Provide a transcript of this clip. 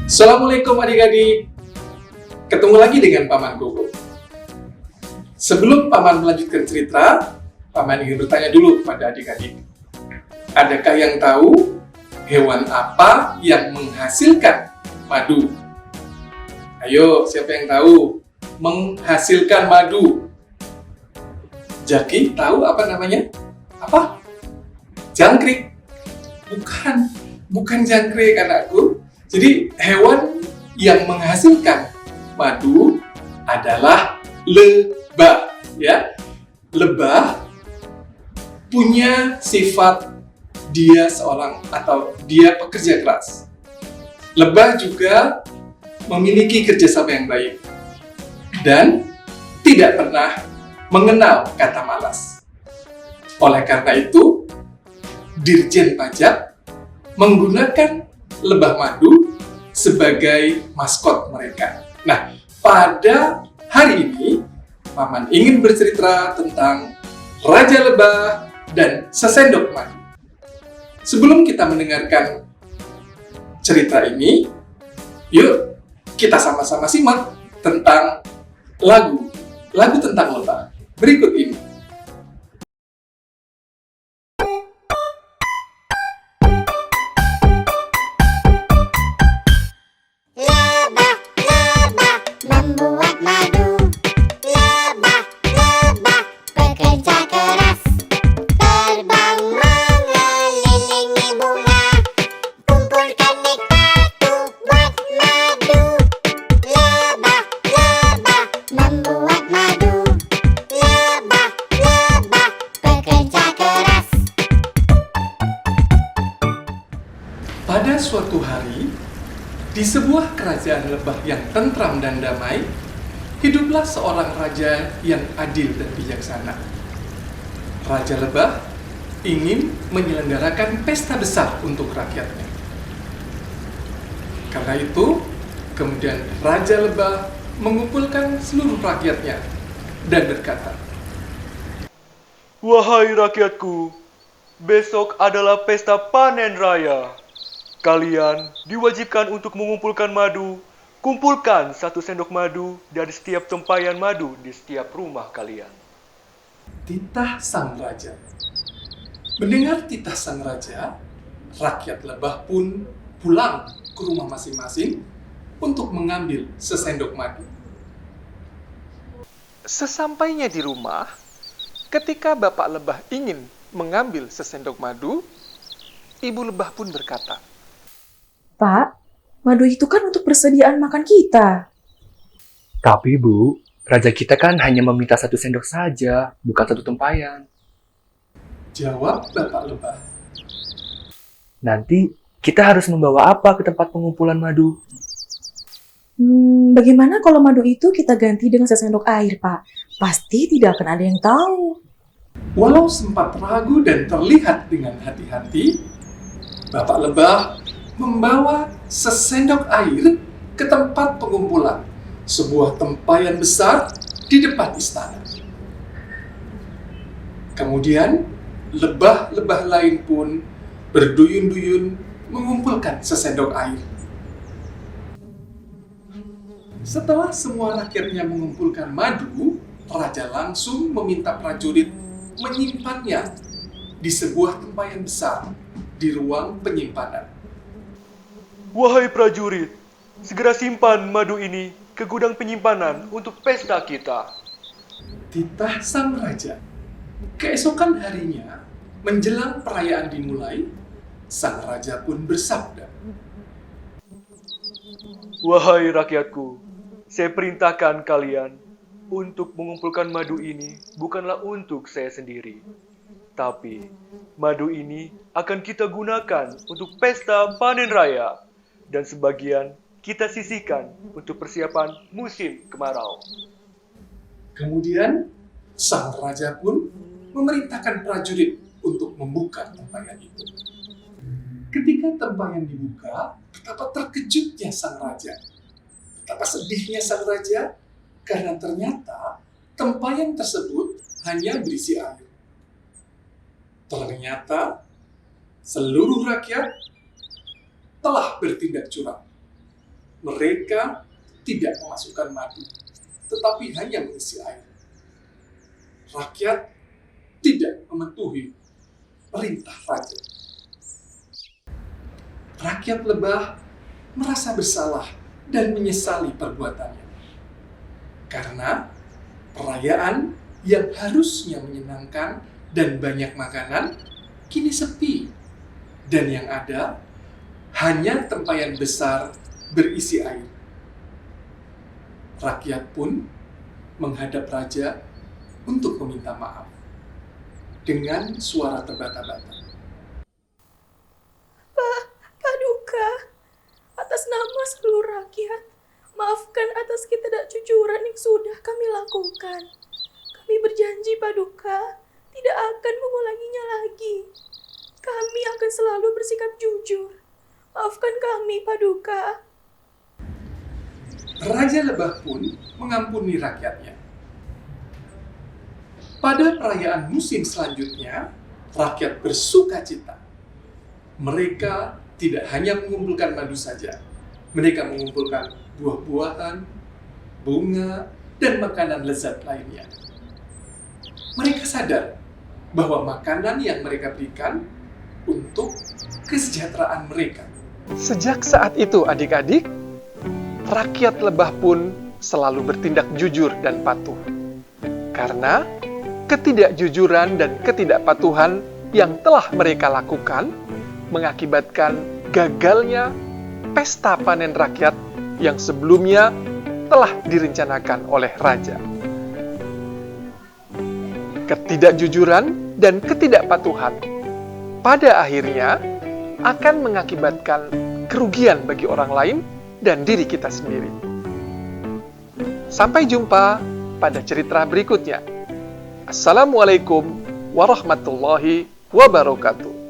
Assalamualaikum adik-adik. Ketemu lagi dengan Paman Gogo. Sebelum Paman melanjutkan cerita, Paman ingin bertanya dulu kepada adik-adik. Adakah yang tahu hewan apa yang menghasilkan madu? Ayo, siapa yang tahu? Menghasilkan madu. Jaki, tahu apa namanya? Apa? Jangkrik. Bukan jangkrik anakku. Jadi hewan yang menghasilkan madu adalah lebah, ya. Lebah punya sifat dia pekerja keras. Lebah juga memiliki kerjasama yang baik dan tidak pernah mengenal kata malas. Oleh karena itu, Dirjen Pajak menggunakan lebah madu sebagai maskot mereka. Nah, pada hari ini, Paman ingin bercerita tentang Raja Lebah dan sesendok madu. Sebelum kita mendengarkan cerita ini, yuk kita sama-sama simak tentang lagu tentang lebah berikut ini. Membuat madu, lebah bekerja keras, terbang mengelilingi bunga, kumpulkan nektar untuk buat madu. Lebah membuat madu, lebah bekerja keras. Pada suatu hari, di sebuah kerajaan lebah yang tentram dan damai, hiduplah seorang raja yang adil dan bijaksana. Raja Lebah ingin menyelenggarakan pesta besar untuk rakyatnya. Karena itu, kemudian Raja Lebah mengumpulkan seluruh rakyatnya dan berkata, Wahai rakyatku, besok adalah pesta panen raya. Kalian diwajibkan untuk mengumpulkan madu. Kumpulkan 1 sendok madu dari setiap tempayan madu di setiap rumah kalian. titah sang raja. Mendengar titah sang raja, rakyat lebah pun pulang ke rumah masing-masing untuk mengambil sesendok madu. Sesampainya di rumah, ketika Bapak Lebah ingin mengambil sesendok madu, Ibu Lebah pun berkata, Pak, madu itu kan untuk persediaan makan kita. Tapi Bu, raja kita kan hanya meminta 1 sendok saja, bukan 1 tempayan. Jawab Bapak Lebah. Nanti kita harus membawa apa ke tempat pengumpulan madu? Bagaimana kalau madu itu kita ganti dengan sesendok air, Pak? Pasti tidak akan ada yang tahu. Walau sempat ragu dan terlihat dengan hati-hati, Bapak Lebah membawa sesendok air ke tempat pengumpulan, sebuah tempayan besar di depan istana. Kemudian, lebah-lebah lain pun berduyun-duyun mengumpulkan sesendok air. Setelah semua rakyatnya mengumpulkan madu, raja langsung meminta prajurit menyimpannya di sebuah tempayan besar di ruang penyimpanan. Wahai prajurit, segera simpan madu ini ke gudang penyimpanan untuk pesta kita. Titah sang raja. Keesokan harinya, menjelang perayaan dimulai, sang raja pun bersabda, Wahai rakyatku, saya perintahkan kalian untuk mengumpulkan madu ini bukanlah untuk saya sendiri. Tapi, madu ini akan kita gunakan untuk pesta panen raya. Dan sebagian kita sisihkan untuk persiapan musim kemarau. Kemudian, sang raja pun memerintahkan prajurit untuk membuka tempayan itu. Ketika tempayan dibuka, betapa terkejutnya sang raja. Betapa sedihnya sang raja, karena ternyata tempayan tersebut hanya berisi air. Ternyata seluruh rakyat telah bertindak curang. Mereka tidak memasukkan madu, tetapi hanya mengisi air. Rakyat tidak mematuhi perintah raja. Rakyat lebah merasa bersalah dan menyesali perbuatannya. Karena perayaan yang harusnya menyenangkan dan banyak makanan kini sepi. Dan yang ada hanya tempayan besar berisi air. Rakyat pun menghadap raja untuk meminta maaf dengan suara terbata-bata. Paduka, atas nama seluruh rakyat, maafkan atas ketidakjujuran yang sudah kami lakukan. Kami berjanji, Paduka, tidak akan mengulanginya lagi. Kami akan selalu bersikap jujur. Maafkan kami, Paduka. Raja lebah pun mengampuni rakyatnya. Pada perayaan musim selanjutnya, rakyat bersuka cita. Mereka tidak hanya mengumpulkan madu saja. Mereka mengumpulkan buah-buahan, bunga, dan makanan lezat lainnya. Mereka sadar bahwa makanan yang mereka berikan untuk kesejahteraan mereka. Sejak saat itu adik-adik, rakyat lebah pun selalu bertindak jujur dan patuh. Karena ketidakjujuran dan ketidakpatuhan yang telah mereka lakukan mengakibatkan gagalnya pesta panen rakyat yang sebelumnya telah direncanakan oleh raja. Ketidakjujuran dan ketidakpatuhan pada akhirnya akan mengakibatkan kerugian bagi orang lain dan diri kita sendiri. Sampai jumpa pada cerita berikutnya. Assalamualaikum warahmatullahi wabarakatuh.